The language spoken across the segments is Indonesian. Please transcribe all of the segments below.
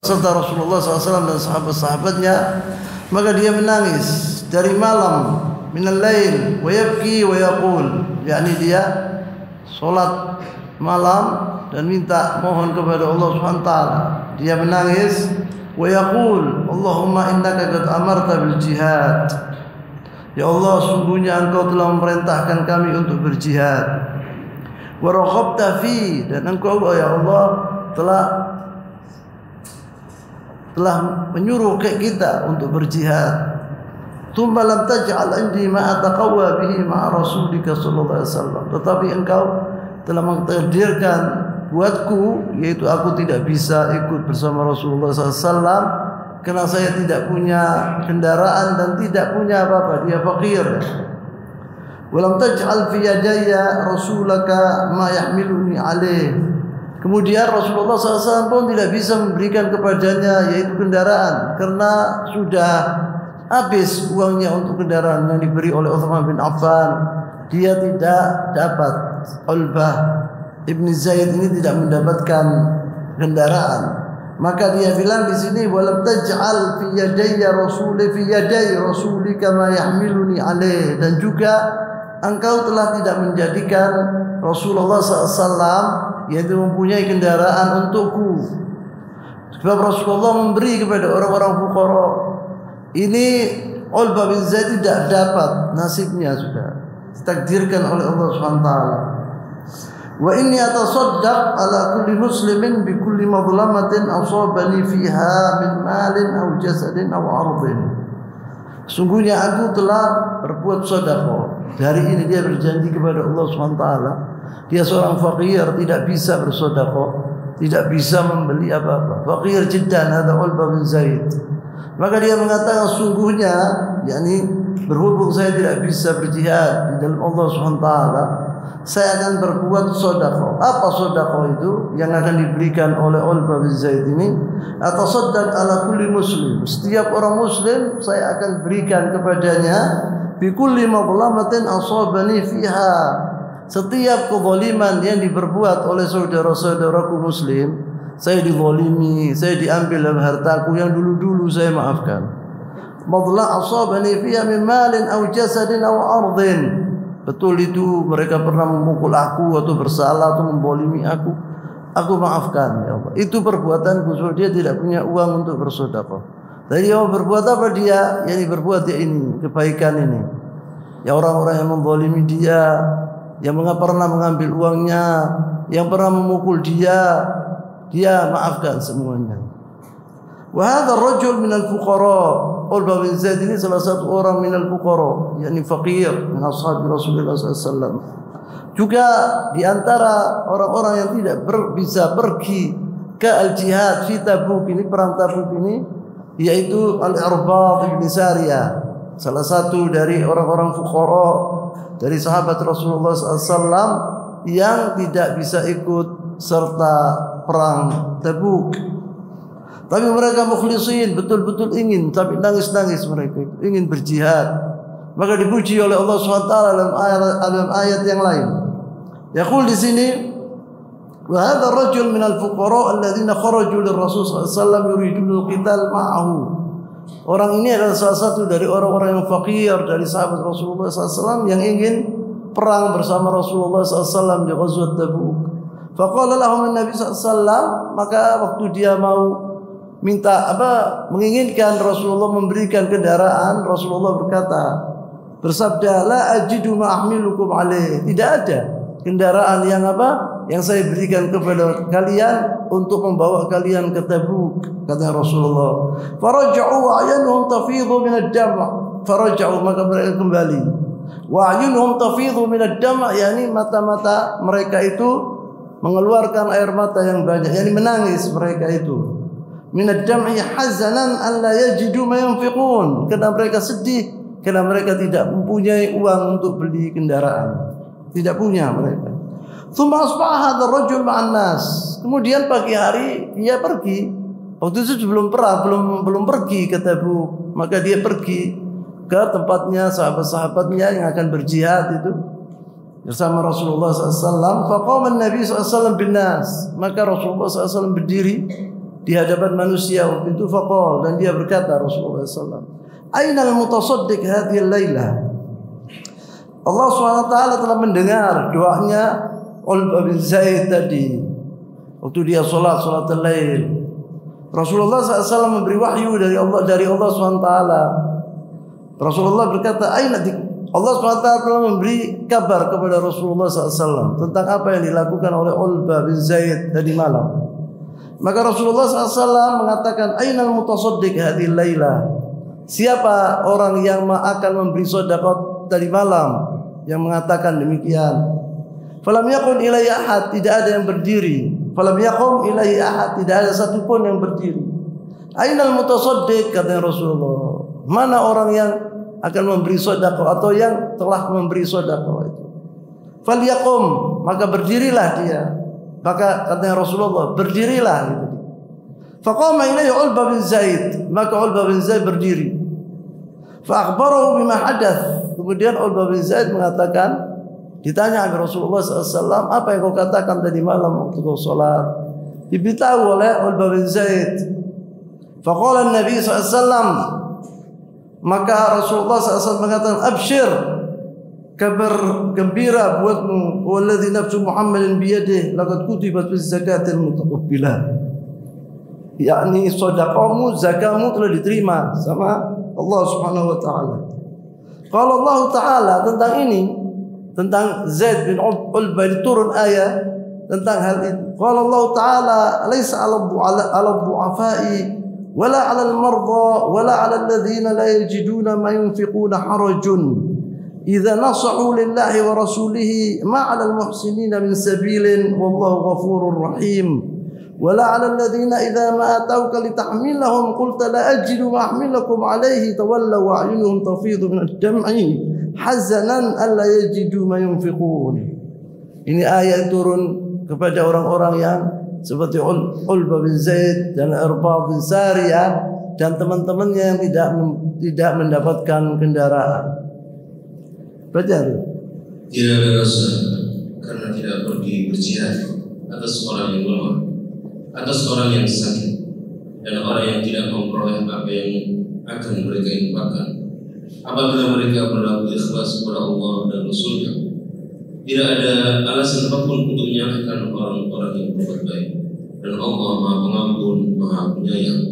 serta Rasulullah SAW dan sahabat-sahabatnya, maka dia menangis dari malam minal lail wa yabki wa yaqul, yakni dia salat malam dan minta mohon kepada Allah Subhanahu wa taala. Dia menangis wa yaqul, Allahumma innaka qad amarta bil jihad. Ya Allah, sungguhnya Engkau telah memerintahkan kami untuk berjihad. Wa raghabta fi, dan Engkau ya Allah telah menyuruh kita untuk berjihad. Tsumma lam taj'al indi ma ataqawwa bihi ma'a rasulika sallallahu alaihi wasallam. Tetapi Engkau telah mentakdirkan buatku, yaitu aku tidak bisa ikut bersama Rasulullah SAW karena saya tidak punya kendaraan dan tidak punya apa-apa, dia fakir. Walam taj'al fi yadayya rasulaka ma yahmiluni alaih. Kemudian Rasulullah SAW pun tidak bisa memberikan kepadanya yaitu kendaraan karena sudah habis uangnya untuk kendaraan yang diberi oleh Uthman bin Affan. Dia tidak dapat, Ulbah Ibn Zaid ini tidak mendapatkan kendaraan. Maka dia bilang di sini, walam taj'al fi yadayya rasulika ma yahmiluni alaih, dan juga Engkau telah tidak menjadikan Rasulullah SAW yaitu mempunyai kendaraan untukku. Sebab Rasulullah memberi kepada orang-orang fuqara. Ini Ulbah bin Zaid tidak dapat, nasibnya sudah ditakdirkan oleh Allah Subhanahu wa taala. Wa inni atasaddaq ala kulli muslimin bi kulli madlamatin asabani fiha min malin aw jasadin aw ardin. Sungguhnya aku telah berbuat sedekah. Hari ini dia berjanji kepada Allah Subhanahu wa taala. Dia seorang fakir, tidak bisa bersedekah, tidak bisa membeli apa-apa. Fakir jiddan, hadza Ulbah bin Zaid. Maka dia mengatakan, sungguhnya yakni berhubung saya tidak bisa berjihad di dalam Allah Subhanahu wa taala, saya akan berbuat sedekah. Apa sedekah itu yang akan diberikan oleh Ulbah bin Zaid ini? Atasaddaq ala kulli muslim. Setiap orang muslim saya akan berikan kepadanya bi kulli madlamatin asabani fiha. Setiap kezaliman yang diperbuat oleh saudara-saudaraku muslim, saya dizalimi, saya diambil hartaku yang dulu-dulu saya maafkan. Madla asabani fiha min malin aw jasadin aw ardin. Betul itu, mereka pernah memukul aku atau bersalah atau membolimi aku maafkan ya Allah. Itu perbuatanku, sebab dia tidak punya uang untuk bersedekah. Jadi dia berbuat apa dia? Yani berbuat dia ini, kebaikan ini. Ya orang-orang yang membolimi dia, yang pernah mengambil uangnya, yang pernah memukul dia maafkan semuanya. Wa hadha ar-rajul min al-fuqara. Ulbah bin Zaid ini salah satu orang min al-fuqara, yakni fakir min ashab Rasulullah SAW. Juga di antara orang-orang yang tidak bisa pergi ke al-jihad fi Tabuk, ini perang Tabuk ini, yaitu Al-Irbad bin Sariyah, salah satu dari orang-orang fuqara dari sahabat Rasulullah SAW yang tidak bisa ikut serta perang Tabuk. Tapi mereka mukhlisin, betul-betul ingin, tapi nangis-nangis mereka ingin berjihad. Maka dipuji oleh Allah SWT dalam ayat yang lain. Yaqul di sini, wa hadha ar-rajul min al-fuqara alladziina kharaju lir-rasul sallallahu alaihi wasallam yuridun al-qital ma'ahu. Orang ini adalah salah satu dari orang-orang yang fakir dari sahabat Rasulullah SAW yang ingin perang bersama Rasulullah SAW di Ghazwat Tabuk. Faqala lahum an-nabi SAW, maka waktu dia mau menginginkan Rasulullah memberikan kendaraan, Rasulullah bersabda, la ajidu ma ahmilukum alaih. Tidak ada kendaraan yang saya berikan kepada kalian untuk membawa kalian ke Tabuk, kata Rasulullah. Faraja'u wa ayunuhum tafidhu min ad-dam'. Faraja'u, maka mereka kembali. Wa ayunuhum tafidhu min ad-dam', yakni mata-mata mereka itu mengeluarkan air mata yang banyak, yakni menangis mereka itu. Min ad-dam'i hazanan an la yajidu ma yunfiqun, karena mereka sedih karena mereka tidak mempunyai uang untuk beli kendaraan, tidak punya mereka. Tsumma asbaha hadzal rajul ma'an nas. Kemudian pagi hari dia pergi. Waktu itu sebelum perang belum pergi ke Tabuk, maka dia pergi ke tempatnya sahabat-sahabatnya yang akan berjihad itu bersama Rasulullah SAW. Faqama an-nabi SAW bin nas. Maka Rasulullah SAW berdiri di hadapan manusia waktu itu. Faqal, dan dia berkata Rasulullah SAW, Ainal mutasaddiq hadhihi al-lailah. Allah SWT telah mendengar doanya Ulbah bin Zaid tadi waktu dia salat al-lail. Rasulullah SAW memberi wahyu dari Allah SWT. Rasulullah berkata, Allah SWT telah memberi kabar kepada Rasulullah SAW tentang apa yang dilakukan oleh Ulbah bin Zaid tadi malam. Maka Rasulullah SAW mengatakan, Ainal mutasaddiq hadhil laila. Siapa orang yang akan memberi sedekah tadi malam? Yang mengatakan demikian. Falam yakun ilaihi ahad, tidak ada yang berdiri. Falam yakum ilaihi ahad, tidak ada satupun yang berdiri. Ainal mutasaddiq, kata Rasulullah. Mana orang yang akan memberi sedekah atau yang telah memberi sedekah itu? Falyakum, maka berdirilah dia. Maka katanya Rasulullah, berdirilah gitu. Faqama ilaihi Ulbah bin Zaid, maka Ulbah bin Zaid berdiri. Fa akhbarahu bima hadath. Kemudian Ulbah bin Zaid mengatakan, ditanya oleh Rasulullah SAW, apa yang kau katakan tadi malam waktu kau salat? Diberitahu oleh Ulbah bin Zaid. Faqala Nabi SAW, maka Rasulullah SAW mengatakan, abshir, kabar gembira buatmu, walladzi nafsu Muhammadin biyadihi laqad kutibat fi zakatil mutaqabbilah. Yakni sedekahmu, zakatmu telah diterima sama Allah Subhanahu wa taala. Kalau Allah taala tentang ini, tentang Zaid bin Ulbah turun ayat tentang hal itu. Kalau Allah taala laisa 'ala du'afai wala 'ala al-marda wala 'ala alladhina la yajiduna ma yunfiquna harajun idza nasahu lillahi wa rasulihi ma 'ala al-muhsinina min sabilin wallahu ghafurur rahim. ولا على الذين إذا ما أتوك لتحملهم قلت لا أجد ما أحملكم عليه تولوا وأعينهم تفيض من الدمع حزنا ألا يجدوا ما ينفقون. Ini ayat turun kepada orang-orang yang seperti Ulbah bin Zaid dan Irbad bin Sariyah dan teman-temannya yang tidak mendapatkan kendaraan. Baca. Tidak ada dosa karena tidak pergi berjihad atas orang yang lemah, atas orang yang sakit, dan orang yang tidak memperoleh apa yang akan mereka infakkan. Apabila mereka berlaku ikhlas kepada Allah dan Rasulnya, tidak ada alasan apapun untuk menyalahkan orang-orang yang berbuat baik. Dan Allah Maha Pengampun, Maha Penyayang.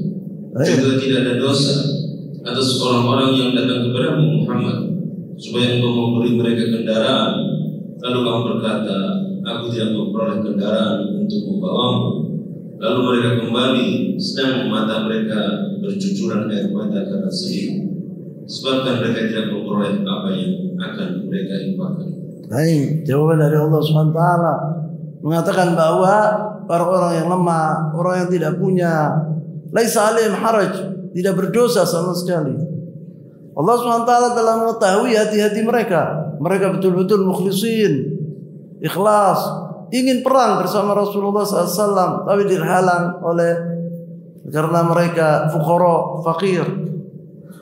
Juga tidak ada dosa atas orang-orang yang datang kepada Muhammad supaya engkau memberi mereka kendaraan, lalu kamu berkata, aku tidak memperoleh kendaraan untuk membawamu. Lalu mereka kembali sedang mata mereka bercucuran air mata karena sedih, sebabkan mereka tidak memperoleh apa yang akan mereka infakkan. Baik, jawaban dari Allah SWT mengatakan bahwa orang-orang yang lemah, orang yang tidak punya, laisa alaihim haraj, tidak berdosa sama sekali. Allah SWT telah mengetahui hati-hati mereka. Mereka betul-betul mukhlisin, ikhlas, ingin perang bersama Rasulullah SAW, tapi dihalang karena mereka fuqara, fakir.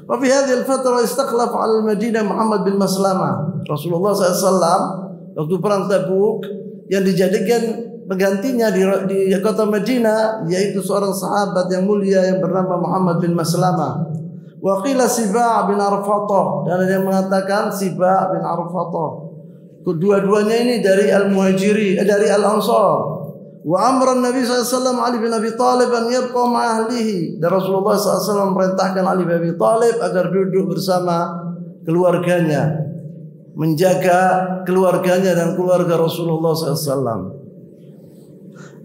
Wa fi hadhihi al-fatrah istakhlaf 'ala al-Madinah Muhammad bin Maslamah. Rasulullah SAW waktu perang Tabuk yang dijadikan penggantinya di kota Madinah yaitu seorang sahabat yang mulia yang bernama Muhammad bin Maslamah. Wa qila Siba' bin Arfatah, dan ada yang mengatakan Siba' bin Arfatah. Kedua-duanya ini dari Al-Muhajiri, dari Al-Ansar. Wa amra Nabi SAW Ali bin Abi Talib an yabqa ma'ahlihi. Dan Rasulullah SAW merintahkan Ali bin Abi Talib agar duduk bersama keluarganya, menjaga keluarganya dan keluarga Rasulullah SAW.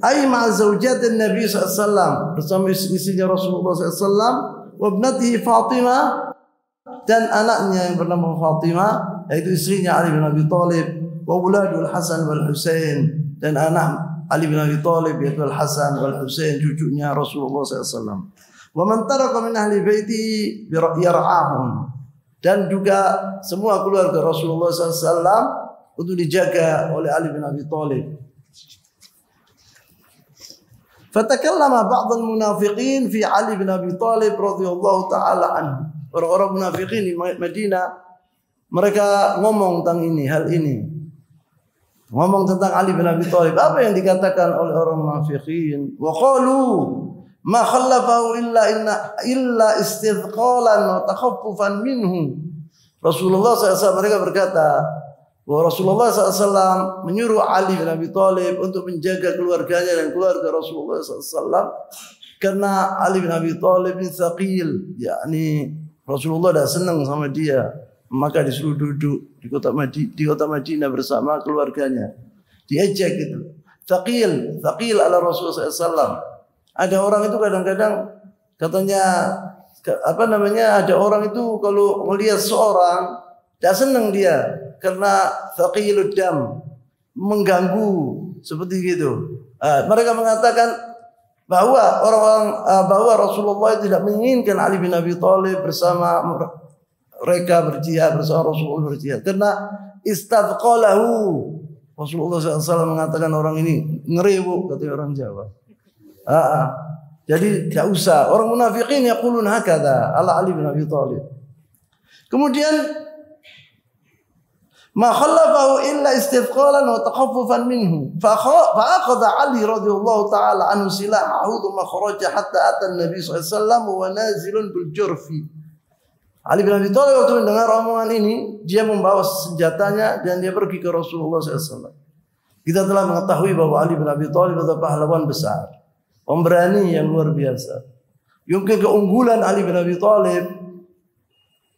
Ay ma'a zawjatin Nabi SAW, bersama istrinya Rasulullah SAW, wa ibnatihi Fatimah, dan anaknya yang bernama Fatimah, yaitu istrinya Ali bin Abi Talib, wa uladul Hasan wal Husain, dan anak Ali bin Abi Talib yaitu Al Hasan wal Husain, cucunya Rasulullah SAW. Wa man taraka min ahli baiti yar'ahum, dan juga semua keluarga Rasulullah SAW untuk dijaga oleh Ali bin Abi Talib. Fatakallama ba'd al-munafiqin fi Ali bin Abi Talib radhiyallahu ta'ala anhu. Orang-orang munafikin di Madinah mereka ngomong tentang hal ini. Ngomong tentang Ali bin Abi Thalib. Apa yang dikatakan oleh orang munafikin? Wa qalu ma khallafahu illa istithqalan wa takhaffufan minhu. Rasulullah SAW mereka berkata bahwa Rasulullah SAW menyuruh Ali bin Abi Thalib untuk menjaga keluarganya dan keluarga Rasulullah SAW karena Ali bin Abi Thalib ini thaqil, yakni Rasulullah dah senang sama dia, maka disuruh duduk di kota Madinah bersama keluarganya, diajak gitu. Thaqil ala Rasulullah SAW. Ada orang itu kadang-kadang katanya ada orang itu kalau melihat seorang tidak senang dia karena thaqilud dam, mengganggu seperti gitu. Mereka mengatakan bahwa bahwa Rasulullah tidak menginginkan Ali bin Abi Thalib bersama mereka berjihad, bersama Rasulullah berjihad karena istadqalahu. Rasulullah SAW mengatakan orang ini ngerewu, kata orang Jawa. Jadi tidak usah. Orang munafikin yaqulun hakadha ala Ali bin Abi Thalib. Kemudian ma khallafahu illa istithqalan wa takhaffufan minhu. Fa akhadha Ali radhiyallahu ta'ala anhu silahahu thumma kharaja hatta ata an-nabi sallallahu alaihi wasallam wa nazilun bil jurfi. Ali bin Abi Thalib waktu mendengar omongan ini, dia membawa senjatanya dan dia pergi ke Rasulullah SAW. Kita telah mengetahui bahwa Ali bin Abi Thalib adalah pahlawan besar, pemberani yang luar biasa. Mungkin keunggulan Ali bin Abi Thalib,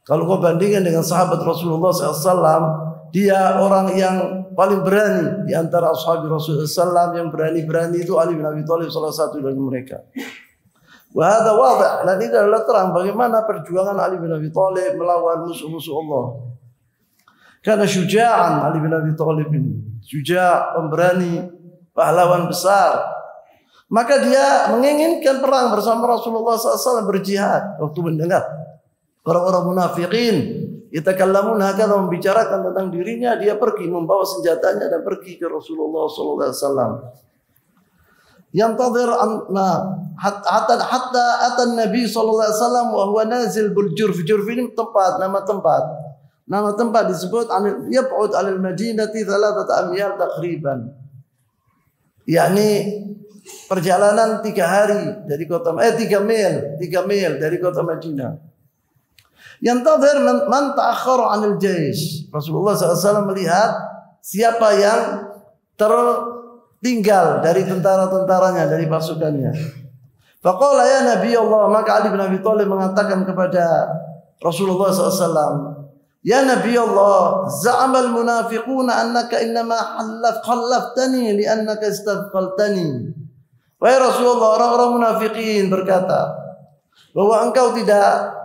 kalau kau bandingkan dengan sahabat Rasulullah SAW, dia orang yang paling berani di antara ashab Rasulullah SAW. Yang berani-berani itu Ali bin Abi Thalib salah satu dari mereka. Wahada wadih, dan ini adalah terang bagaimana perjuangan Ali bin Abi Thalib melawan musuh-musuh Allah. Karena syuja'an Ali bin Abi Thalib ini, syuja', pemberani, pahlawan besar. Maka dia menginginkan perang bersama Rasulullah SAW, berjihad. Waktu mendengar orang-orang munafikin yatakallamun hakadha, membicarakan tentang dirinya, dia pergi membawa senjatanya dan pergi ke Rasulullah SAW. Yantadhir hatta atan Nabi sallallahu alaihi wasallam wa huwa nazil bil Jurf. Jurf ini tempat, nama tempat disebut yab'ud 'anil Madinati 3 amyal takriban. Yakni perjalanan 3 hari dari kota 3 mil dari kota Madinah. Yantadhir man ta'akhkhara 'anil jaysh. Rasulullah SAW melihat siapa yang tinggal dari tentara-tentaranya, dari pasukannya. Faqala ya Nabi Allah, maka Ali bin Abi Thalib mengatakan kepada Rasulullah SAW, ya Nabi Allah, za'amal munafiquna annaka innama khallaftani li'annaka istadqaltani. Wahai Rasulullah, orang-orang munafikin berkata bahwa engkau tidak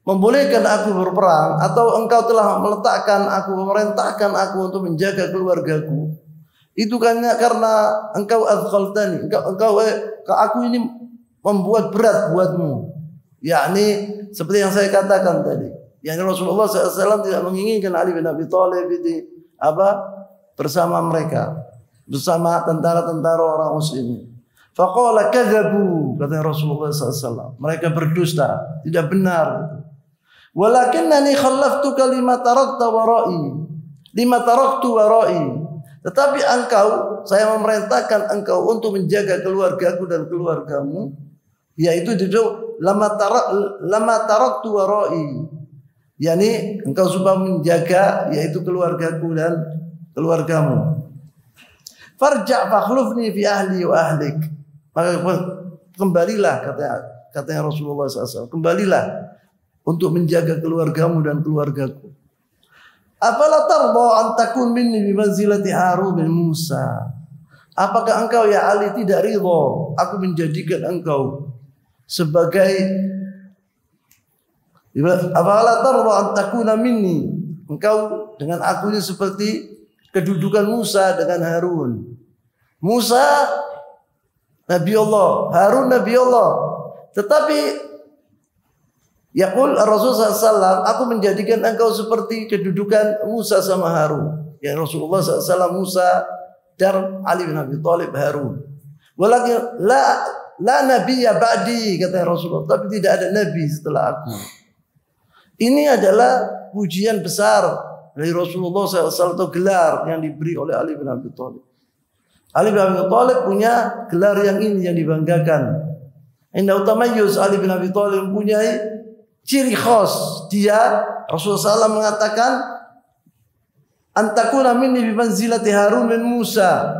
membolehkan aku berperang, atau engkau telah memerintahkan aku untuk menjaga keluargaku. Itu karena engkau azqaltani, aku ini membuat berat buatmu. Yakni seperti yang saya katakan tadi, yakni Rasulullah SAW tidak menginginkan Ali bin Abi Thalib itu bersama mereka, bersama tentara-tentara orang muslim. Faqala kadzabu, kata Rasulullah SAW, mereka berdusta, tidak benar. Walakinnani khallaftuka lima taraktu wara'i. Tetapi saya memerintahkan engkau untuk menjaga keluargaku dan keluargamu, yaitu lama taraktu wara'i. Yani engkau supaya menjaga yaitu keluargaku dan keluargamu. Farja' fakhlufni fi ahli wa ahlik. Maka kembalilah, katanya Rasulullah SAW, kembalilah untuk menjaga keluargamu dan keluargaku. Afala tarda an takun minni bi manzilati Harun bin Musa. Apakah engkau ya Ali tidak ridha aku menjadikan engkau sebagai afala tarda an takuna minni, engkau dengan aku ini seperti kedudukan Musa dengan Harun. Musa Nabi Allah, Harun Nabi Allah. Tetapi yaqul Rasulullah SAW, aku menjadikan engkau seperti kedudukan Musa sama Harun. Ya Rasulullah SAW Musa dan Ali bin Abi Thalib Harun. Walakin la nabiyya ba'di, kata Rasulullah, tapi tidak ada nabi setelah aku. Ini adalah pujian besar dari Rasulullah SAW atau gelar yang diberi oleh Ali bin Abi Thalib. Ali bin Abi Thalib punya gelar yang ini yang dibanggakan. Indah tamayyuz, Ali bin Abi Thalib mempunyai ciri khas. Dia Rasulullah SAW mengatakan, antakuna minni bimanzilati Harun min Musa,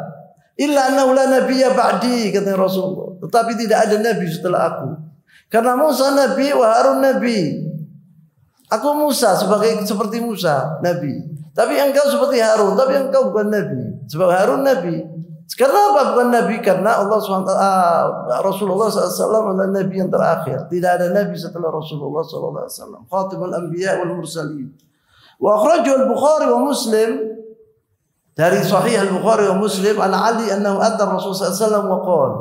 illa annahu la nabiyya ba'di, kata Rasulullah. Tetapi tidak ada nabi setelah aku. Karena Musa nabi, wa Harun nabi. Aku Musa seperti Musa nabi. Tapi engkau seperti Harun, tapi engkau bukan nabi. Sebab Harun nabi. Karena apa bukan nabi? Karena Allah SWT, Rasulullah SAW adalah nabi yang terakhir. Tidak ada nabi setelah Rasulullah SAW. Khatimul anbiya wal mursalin. Wa akhrajul Bukhari wa Muslim, dari Sahih Al-Bukhari wa Muslim, an Ali annahu atar Rasulullah SAW wa qala.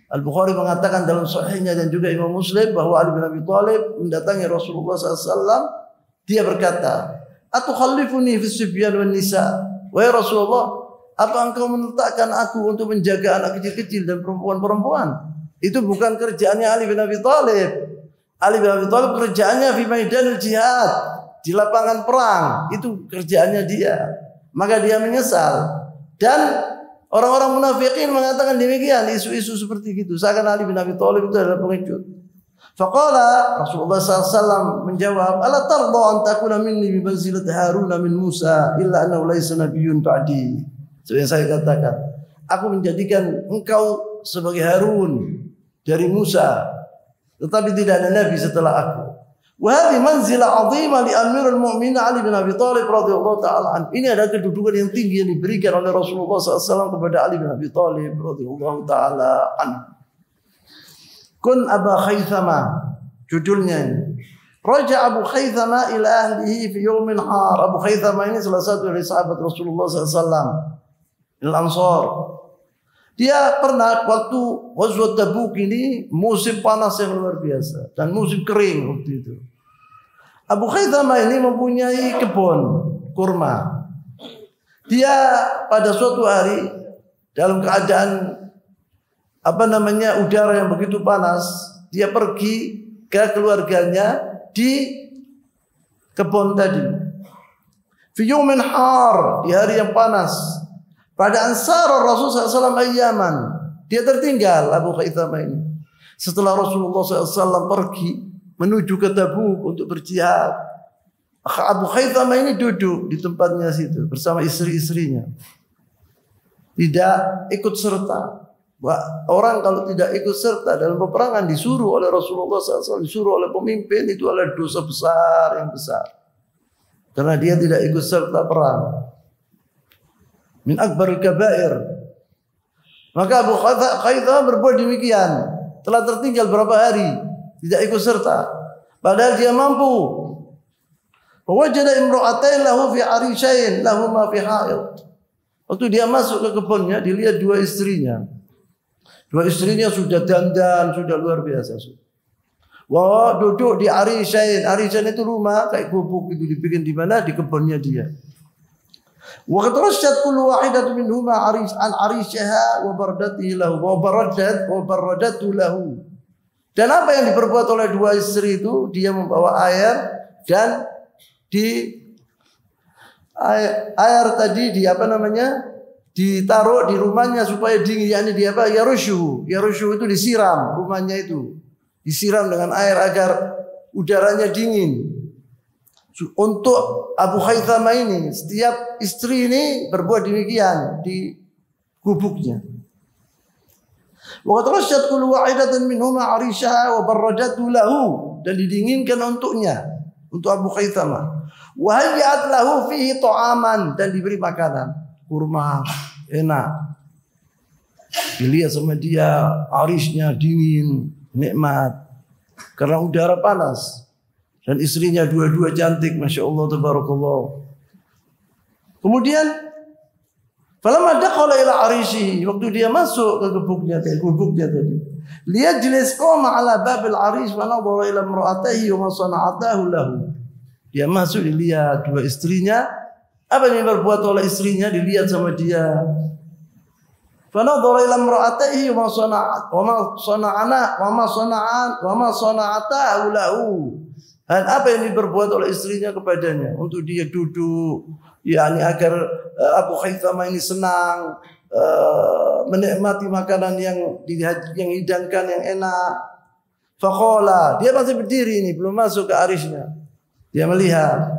Al-Bukhari mengatakan dalam sahihnya dan juga Imam Muslim bahwa Ali bin Abi Thalib mendatangi Rasulullah SAW. Dia berkata, atukhallifuni fi sibyan wan nisa. Wahai Rasulullah, apa engkau meletakkan aku untuk menjaga anak kecil-kecil dan perempuan-perempuan? Itu bukan kerjaannya Ali bin Abi Thalib. Ali bin Abi Thalib kerjaannya fi maidanil jihad, di lapangan perang. Itu kerjaannya dia. Maka dia menyesal. Dan orang-orang munafikin mengatakan demikian, isu-isu seperti itu. Seakan Ali bin Abi Thalib itu adalah pengecut. Faqala Rasulullah SAW menjawab, ala tarda an takuna minni bi manzilati Harun min Musa illa annahu laysa nabiyyun ba'di. Seperti yang saya katakan, aku menjadikan engkau sebagai Harun dari Musa, tetapi tidak ada nabi setelah aku. Wa hadhihi manzilah 'azimah li Amirul Mu'minin Ali bin Abi Thalib radhiyallahu taala an. Ini adalah kedudukan yang tinggi yang diberikan oleh Rasulullah SAW kepada Ali bin Abi Thalib radhiyallahu taala an. Kun Aba Khaythama, judulnya ini. Raja Abu Khaythama ila ahlihi fi yawmin har. Abu Khaythama ini salah satu dari sahabat Rasulullah SAW, Al-Ansar. Dia pernah waktu Ghazwat Tabuk ini musim panas yang luar biasa dan musim kering waktu itu. Abu Khaythama ini mempunyai kebun kurma. Dia pada suatu hari dalam keadaan udara yang begitu panas, dia pergi ke keluarganya di kebun tadi. Fi yawmin har, di hari yang panas. Pada ansar Rasulullah SAW ayyaman, dia tertinggal Abu Khaythama ini. Setelah Rasulullah SAW pergi menuju ke Tabuk untuk berjihad, Abu Khaythama ini duduk di tempatnya situ bersama istri-istrinya. Tidak ikut serta. Orang kalau tidak ikut serta dalam peperangan disuruh oleh Rasulullah SAW, disuruh oleh pemimpin, itu adalah dosa besar yang besar. Karena dia tidak ikut serta perang. Min akbaril kabair. Maka Abu Khaythama berbuat demikian. Telah tertinggal berapa hari, tidak ikut serta. Padahal dia mampu. Wajada imra'atain lahu fi arishain lahuma fi haid. Waktu dia masuk ke kebunnya, dilihat dua istrinya. Dua istrinya sudah dandan, sudah luar biasa. Wah, duduk di arishain. Arishain itu rumah kayak gubuk itu, dibikin di mana? Di kebunnya dia. Wa qadrashat kullu wahidatu minhuma an arishaha wa baradatihi lahu wa baradatu lahu. Dan apa yang diperbuat oleh dua istri itu? Dia membawa air dan air tadi ditaruh di rumahnya supaya dingin, yakni yarushu itu disiram, rumahnya itu disiram dengan air agar udaranya dingin. Untuk Abu Khaythama ini, setiap istri ini berbuat demikian di gubuknya. Wa qadrashat kullu wahidatin minhuma arishaha wa baradatu lahu, dan didinginkan untuknya, untuk Abu Khaythama. Wa hayyat lahu fihi ta'aman, dan diberi makanan, kurma enak. Dilihat sama dia, arisnya dingin, nikmat karena udara panas. Dan istrinya dua-dua cantik, masya Allah, tabarakallah. Kemudian falamma dakhala ila arishihi, waktu dia masuk ke gubuknya tadi, lihat jelas qama ala babil arish wa nadhara ila imra'atihi wa ma sana'atahu lahu. Dia masuk, dilihat dua istrinya, apa yang berbuat oleh istrinya, dilihat sama dia. Fa nadhara ila imra'atihi wa ma sana'atahu lahu. Dan apa yang diperbuat oleh istrinya kepadanya untuk dia duduk, yakni agar Abu Khaythama ini senang, menikmati makanan yang hidangkan yang enak. Faqala, dia masih berdiri ini, belum masuk ke arisnya. Dia melihat,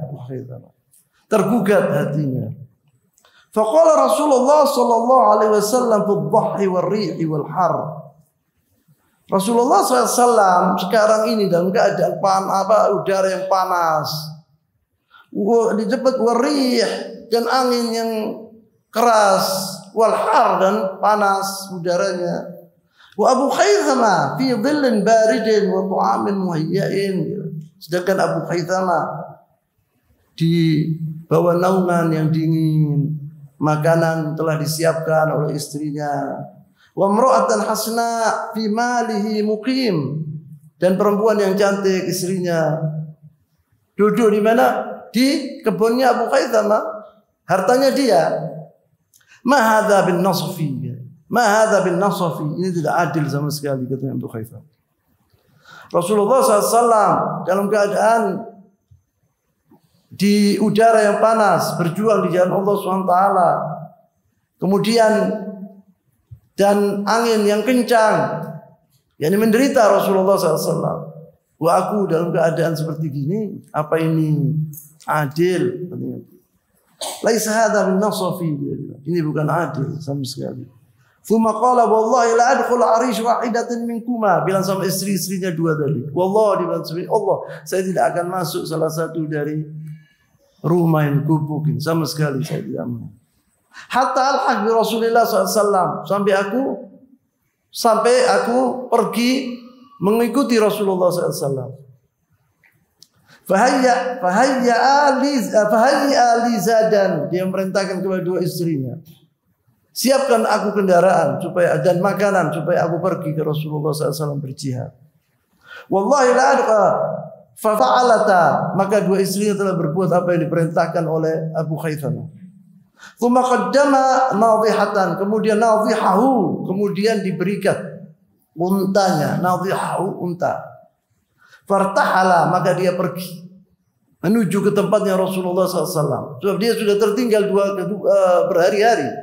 tergugat hatinya. Faqala Rasulullah sallallahu alaihi wasallam fi dhahri war-rihi wal-har. Rasulullah SAW sekarang ini dalam keadaan udara yang panas, disebut warih dan angin yang keras, wal-har dan panas udaranya. Wa Abu Khaythama fi dhillin baridin wa ta'amin muhayyain. Sedangkan Abu Khaythama di bawah naungan yang dingin, makanan telah disiapkan oleh istrinya. Wa imra'atan hasna fi malihi muqim, dan perempuan yang cantik istrinya duduk di mana? Di kebunnya Abu Khaythama, hartanya dia. Ma hadza bin nasfi. Ma hadza bin nasfi. Ini tidak adil sama sekali, kata Abu Khaythama. Rasulullah SAW dalam keadaan di udara yang panas berjuang di jalan Allah SWT, kemudian dan angin yang kencang, yakni menderita Rasulullah SAW. Wah, aku dalam keadaan seperti gini, apa ini adil? Laisa hadza bin nasfi. Ini bukan adil sama sekali. Tsumma qala wallahi la adkhul arish wahidatan minkuma, bilang sama istri-istrinya dua tadi. Wallahi, Allah, saya tidak akan masuk salah satu dari rumah yang kubukin, sama sekali saya tidak mau. Hatta al-haq bi Rasulillah SAW, sampai aku pergi mengikuti Rasulullah SAW. Fahayya ali zadan, dia merintahkan kepada dua istrinya, siapkan aku kendaraan dan makanan supaya aku pergi ke Rasulullah SAW berjihad. Wallahi la adqa fa'alata, maka dua istrinya telah berbuat apa yang diperintahkan oleh Abu Khaythama. Tsumma qaddama nadhihatan, kemudian nadhihahu, kemudian diberikan untanya, nadhihahu unta. Fartahala, maka dia pergi menuju ke tempatnya Rasulullah SAW. Sebab dia sudah tertinggal berhari-hari.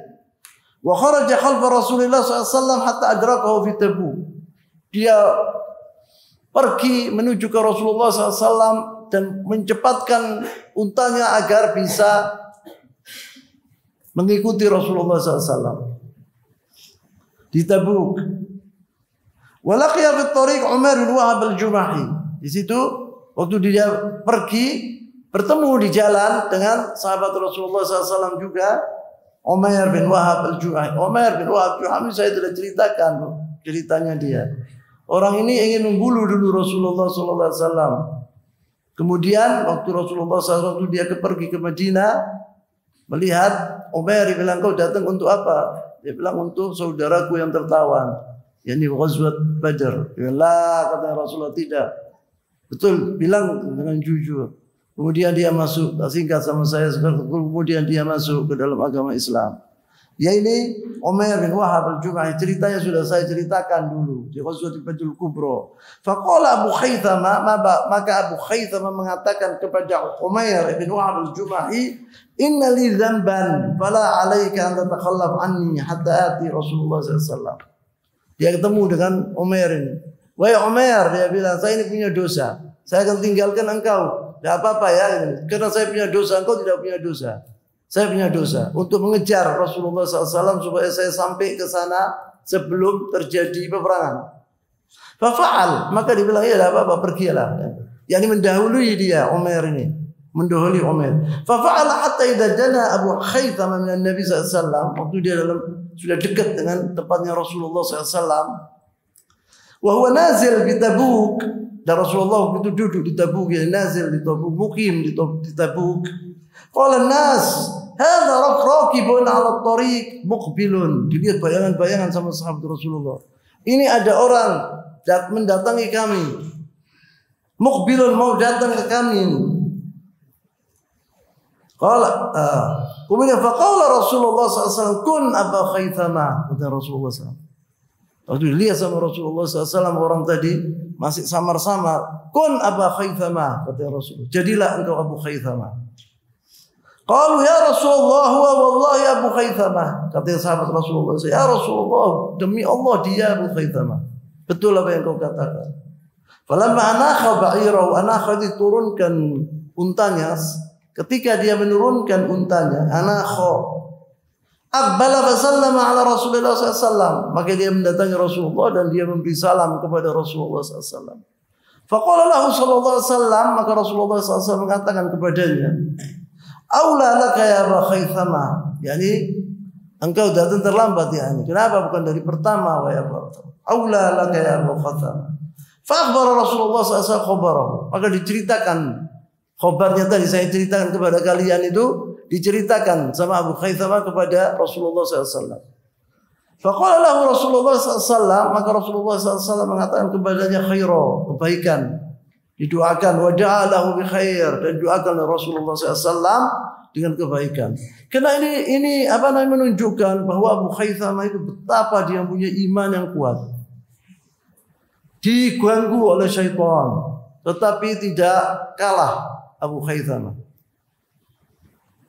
Wa kharaja khalfa Rasulillah SAW hatta adrakahu fi Tabuk. Dia pergi menuju ke Rasulullah SAW dan mencepatkan untanya agar bisa mengikuti Rasulullah SAW di Tabuk. Walaqiya fi tariq Umar bin Wahab al-Jumahi. Di situ waktu dia pergi bertemu di jalan dengan sahabat Rasulullah SAW juga, Umar bin Wahab al-Jumahi. Umar bin Wahab al-Jumahi saya telah ceritakan ceritanya dia. Orang ini ingin membunuh dulu Rasulullah SAW. Kemudian waktu Rasulullah SAW dia pergi ke Madinah, melihat Umar, dia bilang, kau datang untuk apa? Dia bilang, untuk saudaraku yang tertawan, yakni Ghazwat Badr. Dia bilang, lah, kata Rasulullah, tidak. Betul, bilang dengan jujur. Kemudian dia masuk, singkat sama saya, kemudian dia masuk ke dalam agama Islam. Ya, ini Umar bin Wahab al-Jumahi, ceritanya sudah saya ceritakan dulu di Ghazwat Badr Kubra. Faqala Abu Khaythama, maka Abu Khaythama mengatakan kepada Umar bin Wahab al-Jumahi, inna li dzamban fala 'alaika an tatakhallaf anni hatta ati Rasulullah sallallahu. Dia ketemu dengan Umar ini. Wahai Umar, dia bilang, saya ini punya dosa. Saya akan tinggalkan engkau. Tidak apa-apa ya, karena saya punya dosa, engkau tidak punya dosa. Saya punya dosa untuk mengejar Rasulullah SAW supaya saya sampai ke sana sebelum terjadi peperangan. Fafa'al, maka dia bilang, ya tidak apa-apa, pergilah. Yani mendahului dia, Umar ini. Mendahului Umar. Fafa'al hatta idza dana Abu Khaythama min Nabi SAW. Waktu dia sudah dekat dengan tempatnya Rasulullah SAW. Wa huwa nazil di Tabuk. Dan Rasulullah itu duduk di Tabuk, ya, nazil di Tabuk, mukim di Tabuk. Qala an-nas, hadza raqibun 'ala at-tariq muqbilun. Dilihat bayangan-bayangan sama sahabat Rasulullah. Ini ada orang mendatangi kami. Muqbilun, mau datang ke kami. Qala kemudian faqala Rasulullah SAW, kun Aba Khaythama, kata Rasulullah SAW. Waktu dilihat sama Rasulullah SAW, orang tadi masih samar-samar. Kun Aba Khaythama, kata Rasulullah. Jadilah engkau Abu Khaythama. Qalu ya Rasulullah huwa wallahi Abu Khaythamah. Kata sahabat Rasulullah, ya Rasulullah, demi Allah dia Abu Khaythamah. Betul apa yang kau katakan. Falamma anakha ba'irahu, anakha diturunkan untanya. Ketika dia menurunkan untanya, anakha aqbala fasallama ala Rasulullah SAW. Maka dia mendatangi Rasulullah dan dia memberi salam kepada Rasulullah SAW. Faqala lahu sallallahu alaihi wasallam, maka Rasulullah SAW mengatakan kepadanya, aula laka ya Abu Khaythamah, yani engkau datang terlambat ya. Kenapa bukan dari pertama wahai Abu Khaythamah? Aula laka ya Abu Khaythamah. Fa akhbara Rasulullah SAW khabarahu. Maka diceritakan khabarnya tadi saya ceritakan kepada kalian itu, diceritakan sama Abu Khaythamah kepada Rasulullah SAW. Faqala lahu Rasulullah SAW, maka Rasulullah SAW mengatakan kepadanya khaira, kebaikan. Didoakan wa ja'alahu bi khair, dan doakan Rasulullah SAW dengan kebaikan. Karena ini menunjukkan bahwa Abu Khaythamah itu betapa dia punya iman yang kuat. Diganggu oleh syaitan, tetapi tidak kalah Abu Khaythamah.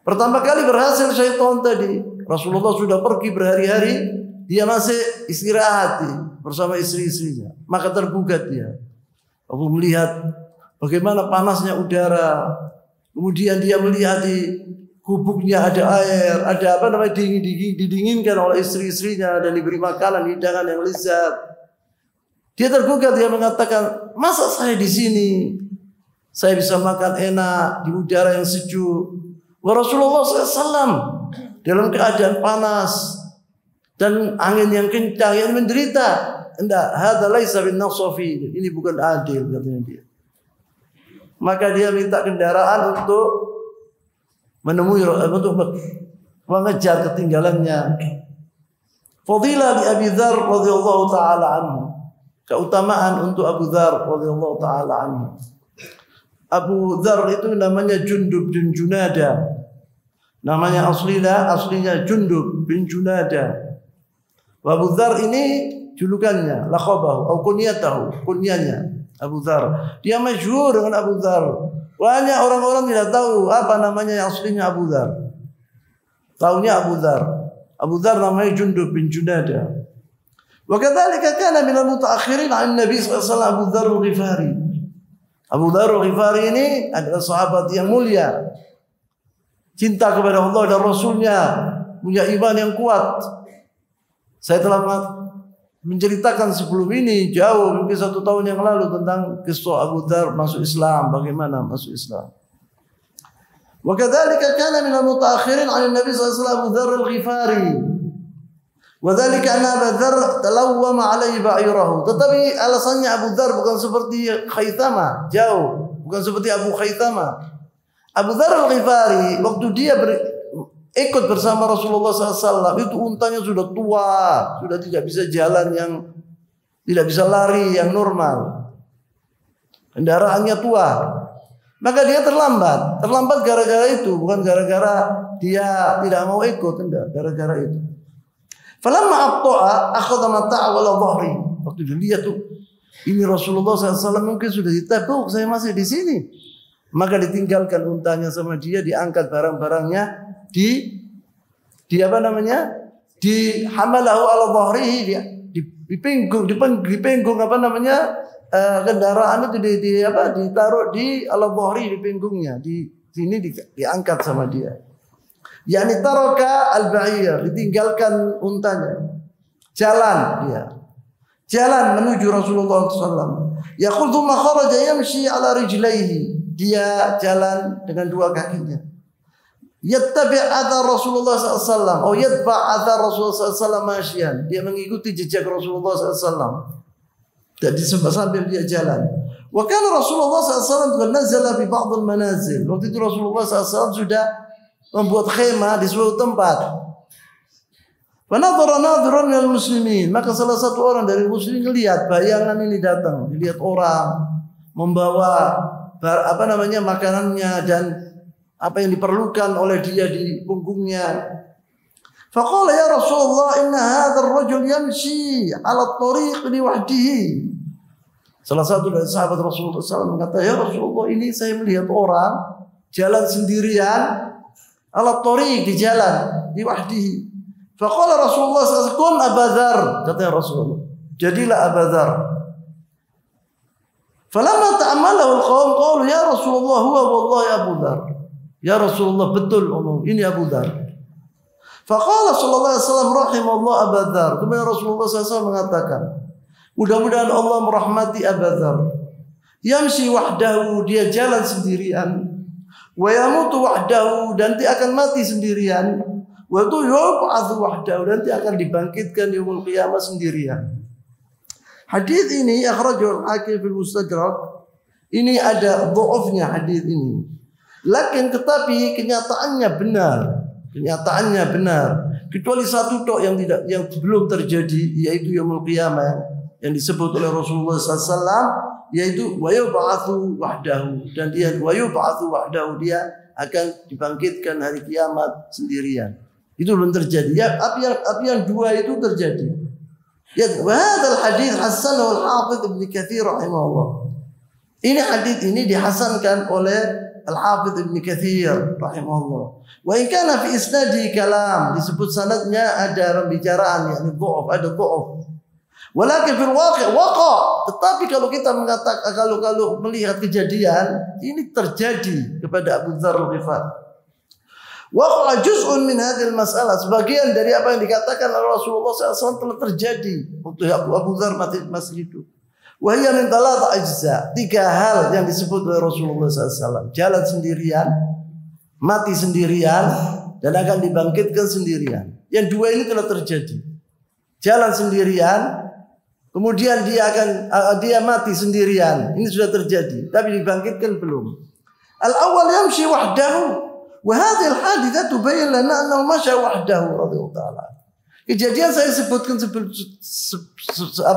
Pertama kali berhasil syaitan tadi, Rasulullah sudah pergi berhari-hari, dia masih istirahat bersama istri-istrinya. Maka tergugat dia. Aku melihat bagaimana panasnya udara. Kemudian dia melihat di gubuknya ada air, ada didinginkan oleh istri-istrinya dan diberi makanan hidangan yang lezat. Dia tergugat, dia mengatakan, masa saya di sini saya bisa makan enak di udara yang sejuk. Wa Rasulullah SAW dalam keadaan panas dan angin yang kencang, yang menderita. Enggak, hadza laisa bin nasafi. Ini bukan adil, katanya dia. Maka dia minta kendaraan untuk menemui, untuk mengejar ketinggalannya. Fadilah di Abi Dzar radhiyallahu taala anhu. Keutamaan untuk Abu Dzar radhiyallahu taala anhu. Abu Dzar itu namanya Jundub bin Junada. Namanya aslinya Jundub bin Junada. Abu Dzar ini julukannya, laqabahu atau kunyanya Abu Dzar. Dia masyhur dengan Abu Dzar. Banyak orang-orang tidak tahu apa namanya yang aslinya Abu Dzar. Taunya Abu Dzar. Abu Dzar namanya Jundub bin Junada. Wa kadzalika kana min al-mutaakhirin 'an Nabi sallallahu alaihi wasallam Abu Dzar al-Ghifari. Abu Dzar al-Ghifari ini adalah sahabat yang mulia. Cinta kepada Allah dan Rasulnya, punya iman yang kuat. Saya telah menceritakan sebelum ini jauh, mungkin 1 tahun yang lalu, tentang kisah Abu Dzar masuk Islam, bagaimana masuk Islam. Wa kadzalika kana min al-mutaakhirin 'an Nabi sallallahu alaihi wasallam Abu Dzar al-Ghifari. Wa dzalika anna Abu Dzar talawwama 'alaihi ba'irahu. Tetapi alasannya Abu Dzar bukan seperti Khaythamah, jauh, bukan seperti Abu Khaythamah. Abu Dzar al-Ghifari waktu dia ikut bersama Rasulullah SAW itu untanya sudah tua, sudah tidak bisa jalan tidak bisa lari yang normal. Kendaraannya tua. Maka dia terlambat. Terlambat gara-gara itu, bukan gara-gara dia tidak mau ikut, enggak, gara-gara itu. Falamma abta'a akhadha mata'a wala dhahri. Waktu dia lihat tuh, ini Rasulullah SAW mungkin sudah ditabuk, saya masih di sini. Maka ditinggalkan untanya sama dia, diangkat barang-barangnya, hamalahu ala dhahrihi, dipenggung kendaraan itu ditaruh di ala dhahri, di pinggungnya, di sini diangkat sama dia. Yani taraka al-ba'ir, ditinggalkan untanya. Jalan menuju Rasulullah SAW. Yaqul thumma kharaja yamshi ala rijlaihi. Dia jalan dengan 2 kakinya. Yattabi' athar Rasulullah SAW atau yatba' athar Rasulullah SAW masyian. Dia mengikuti jejak Rasulullah SAW. Jadi sambil dia jalan. Wa kana Rasulullah SAW qad nazala fi ba'd al-manazil. Waktu itu Rasulullah SAW sudah membuat khemah di suatu tempat. Wa nadhara nadhirun minal muslimin. Maka salah satu orang dari muslimin melihat bayangan ini datang, dilihat orang membawa makanannya dan apa yang diperlukan oleh dia di punggungnya. Faqala ya Rasulullah inna hadzal rajul yamshi 'ala at-tariq li wahdihi. Salah satu dari sahabat Rasulullah SAW berkata, ya Rasulullah, ini saya melihat orang jalan sendirian ala tariq, di jalan, di wahdihi. Faqala Rasulullah sallallahu alaihi wasallam, kun Abu Dzar, kata Rasulullah, jadilah Abu Dzar. Falamma ta'amalahu al-qaum qalu ya Rasulullah huwa wallahi Abu Dzar. Ya Rasulullah, betul ini Abu Dzar. Faqala sallallahu alaihi wasallam rahimallahu Abu Dzar. Kemudian Rasulullah SAW mengatakan, mudah-mudahan Allah merahmati Abu Dzar. Yamshi wahdahu, dia jalan sendirian. Wa yamutu wahdahu, dan dia akan mati sendirian. Wa yub'atsu wahdahu, dan dia akan dibangkitkan di yaumul qiyamah sendirian. Hadis ini akhrajahu al-Hakim fil Mustadrak. Ini ada dhaifnya hadis ini. Lakin tetapi kenyataannya benar. Kenyataannya benar. Kecuali satu tok yang belum terjadi, yaitu yaumul qiyamah yang disebut oleh Rasulullah SAW, yaitu wa yub'atsu wahdahu, dan dia wa yub'atsu wahdahu, dia akan dibangkitkan hari kiamat sendirian. Itu belum terjadi. Ya, api yang dua itu terjadi. Ya, wa hadzal hadits hasanahu al-Hafidz Ibnu Katsir rahimahullah. Ini hadis ini dihasankan oleh Al-Hafidz Ibnu Katsir rahimahullah. Wa in kana fi isnadi kalam, disebut sanadnya ada pembicaraan, yakni dhaif, ada dhaif. Walakin fil waqi' waqa', tetapi kalau kita mengatakan, kalau melihat kejadian ini terjadi kepada Abu Dzar al-Ghifari. Waqa' juz'un min hadhil mas'alah, sebagian dari apa yang dikatakan oleh Rasulullah SAW telah terjadi waktu Abu Dzar masih hidup. Wa hiya min thalatha ajza', 3 hal yang disebut oleh Rasulullah SAW. Jalan sendirian, mati sendirian, dan akan dibangkitkan sendirian. Yang 2 ini telah terjadi. Jalan sendirian, kemudian dia mati sendirian. Ini sudah terjadi, tapi dibangkitkan belum. Al-awwal yamshi wahdahu. Wa hadhihi al-hadithah tubayyin lana annahu masya wahdahu radhiyallahu ta'ala. Kejadian saya sebutkan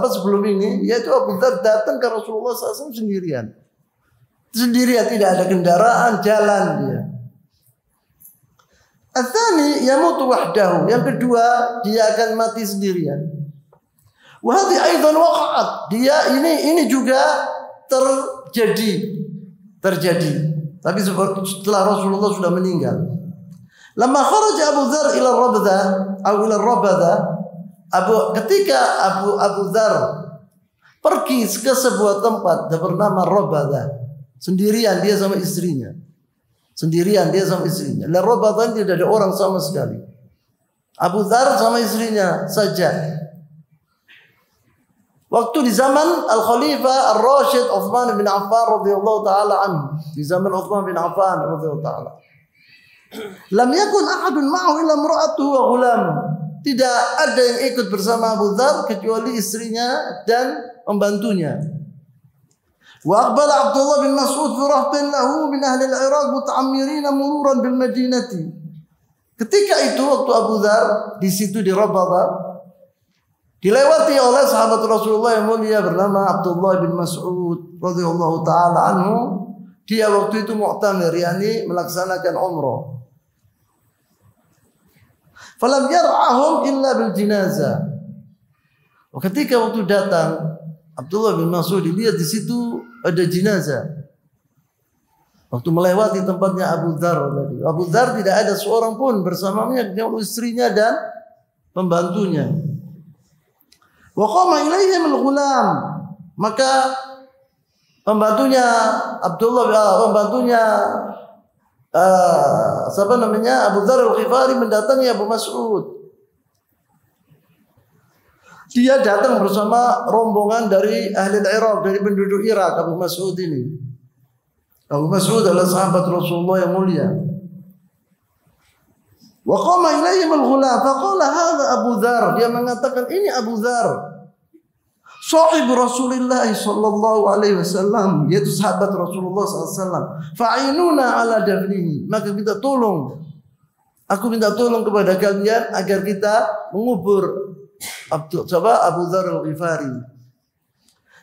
sebelum ini, yaitu Abu Dzar datang ke Rasulullah SAW sendirian. Sendirian, tidak ada kendaraan, jalan dia. Ats-tsani yamutu wahdahu. Yang kedua, dia akan mati sendirian. Wa hadhihi aidan waqa'at. Dia ini juga terjadi. Tapi setelah Rasulullah sudah meninggal. Lama kharaja Abu Dzar ila Rabdah atau ila Rabdah, ketika Abu Dzar pergi ke sebuah tempat yang bernama Rabdah, sendirian dia sama istrinya. La Rabdah tidak ada orang sama sekali. Abu Dzar sama istrinya saja. Waktu di zaman Al-Khalifah Ar-Rasyid Utsman bin Affan radhiyallahu taala anhu, di zaman Utsman bin Affan radhiyallahu taala. Lam yakun ahadun ma'ahu illa imra'atuhu wa ghulam. Tidak ada yang ikut bersama Abu Dzar kecuali istrinya dan pembantunya. Wa aqbala Abdullah bin Mas'ud fi rahtin lahu min ahli al-Iraq muta'ammirin mururan bil Madinati. Ketika itu waktu Abu Dzar di situ di Rabdah, dilewati oleh sahabat Rasulullah yang mulia bernama Abdullah bin Mas'ud radhiyallahu taala anhu. Dia waktu itu mu'tamir, yakni melaksanakan umrah. Falam yar'ahum illa bil jinazah. Ketika waktu datang Abdullah bin Mas'ud, dilihat di situ ada jenazah. Waktu melewati tempatnya Abu Dzar tadi, Abu Dzar tidak ada seorang pun bersamanya, istrinya dan pembantunya. Wa qama ilaihim al-ghulam, maka pembantunya Abu Dzar al-Ghifari mendatangi Abu Mas'ud. Dia datang bersama rombongan dari ahli Irak, dari penduduk Irak. Abu Mas'ud ini, Abu Mas'ud adalah sahabat Rasulullah yang mulia. Wa qama ilaihim al-ghulam faqala hadha Abu Dzar, dia mengatakan ini Abu Dzar, sahib Rasulullah sallallahu alaihi wasallam, yaitu sahabat Rasulullah sallallahu alaihi wasallam. Fa'inuna ala dafnihi, maka aku minta tolong kepada kalian agar kita mengubur Abu Dzar al-Ghifari.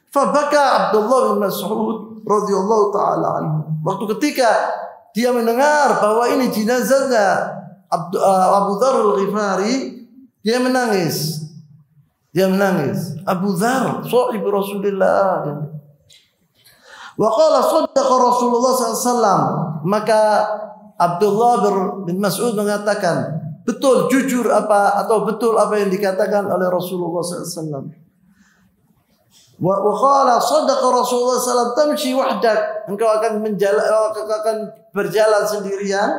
Fabaka Abdullah bin Mas'ud radhiyallahu taala anhu. Waktu ketika dia mendengar bahwa ini jenazahnya Abu Dzar al-Ghifari, dia menangis. Abu Dzar, sahib Rasulullah. Wa qala saddaqa Rasulullah sallallahu alaihi wasallam, maka Abdullah bin Mas'ud mengatakan, betul, jujur apa atau betul apa yang dikatakan oleh Rasulullah SAW. Wa qala sadaqa Rasulullah SAW, tamshi wahdak, engkau akan berjalan sendirian,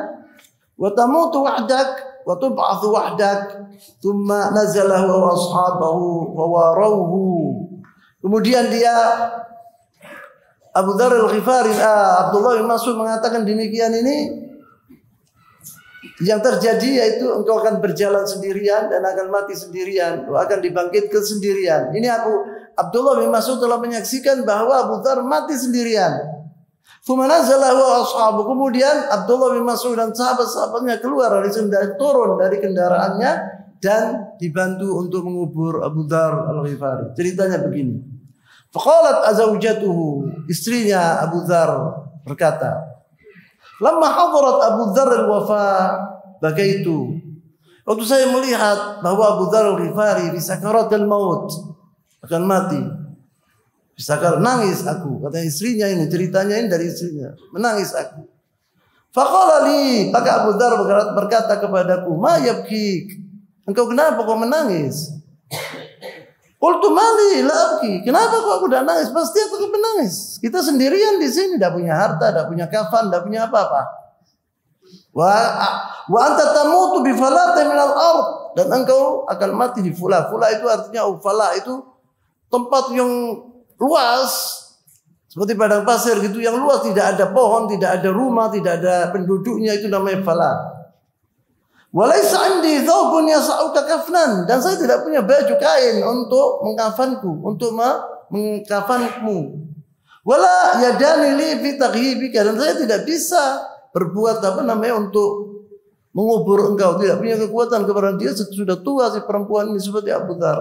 wa tamutu wahdak wa tub'atsu wahdak, thumma nazala wa ashabahu wa warawhu. Kemudian dia Abu Dzar Al-Ghifari, Abdullah bin Mas'ud mengatakan demikian ini. Yang terjadi yaitu engkau akan berjalan sendirian dan akan mati sendirian, akan dibangkitkan sendirian. Ini Abdullah bin Mas'ud telah menyaksikan bahwa Abu Dzar mati sendirian. Kemudian Abdullah bin Mas'ud dan sahabat-sahabatnya keluar turun dari kendaraannya dan dibantu untuk mengubur Abu Dzar Al-Ghifari. Ceritanya begini. Faqalat azawjatuhu, istrinya Abu Dzar berkata, lamma hadarat Abu Dzar al-wafa bagaitu. Waktu saya melihat bahwa Abu Dzar al-Ghifari di sakaratul maut akan mati, nangis aku. Kata istrinya ini, ceritanya ini dari istrinya, menangis aku. Faqala li, maka Abu Dzar berkata kepadaku, ma yabkik, engkau kenapa kau menangis? Qultu mali la abki, kenapa kok aku udah nangis? Pasti aku menangis. Kita sendirian di sini, tidak punya harta, tidak punya kafan, tidak punya apa-apa. Wa anta tamutu bi falatin min al-ard, dan engkau akan mati di fula. Fula itu artinya fala itu tempat yang luas seperti padang pasir gitu, yang luas, tidak ada pohon, tidak ada rumah, tidak ada penduduknya, itu namanya fala. Walaysa indi thawbun yas'uka kafnan, dan saya tidak punya baju kain untuk mengkafanku, untuk mengkafanmu. Wala yadani li fi taghibika, dan saya tidak bisa berbuat untuk mengubur engkau, tidak punya kekuatan kepada dia, sudah tua si perempuan ini seperti Abu Dzar.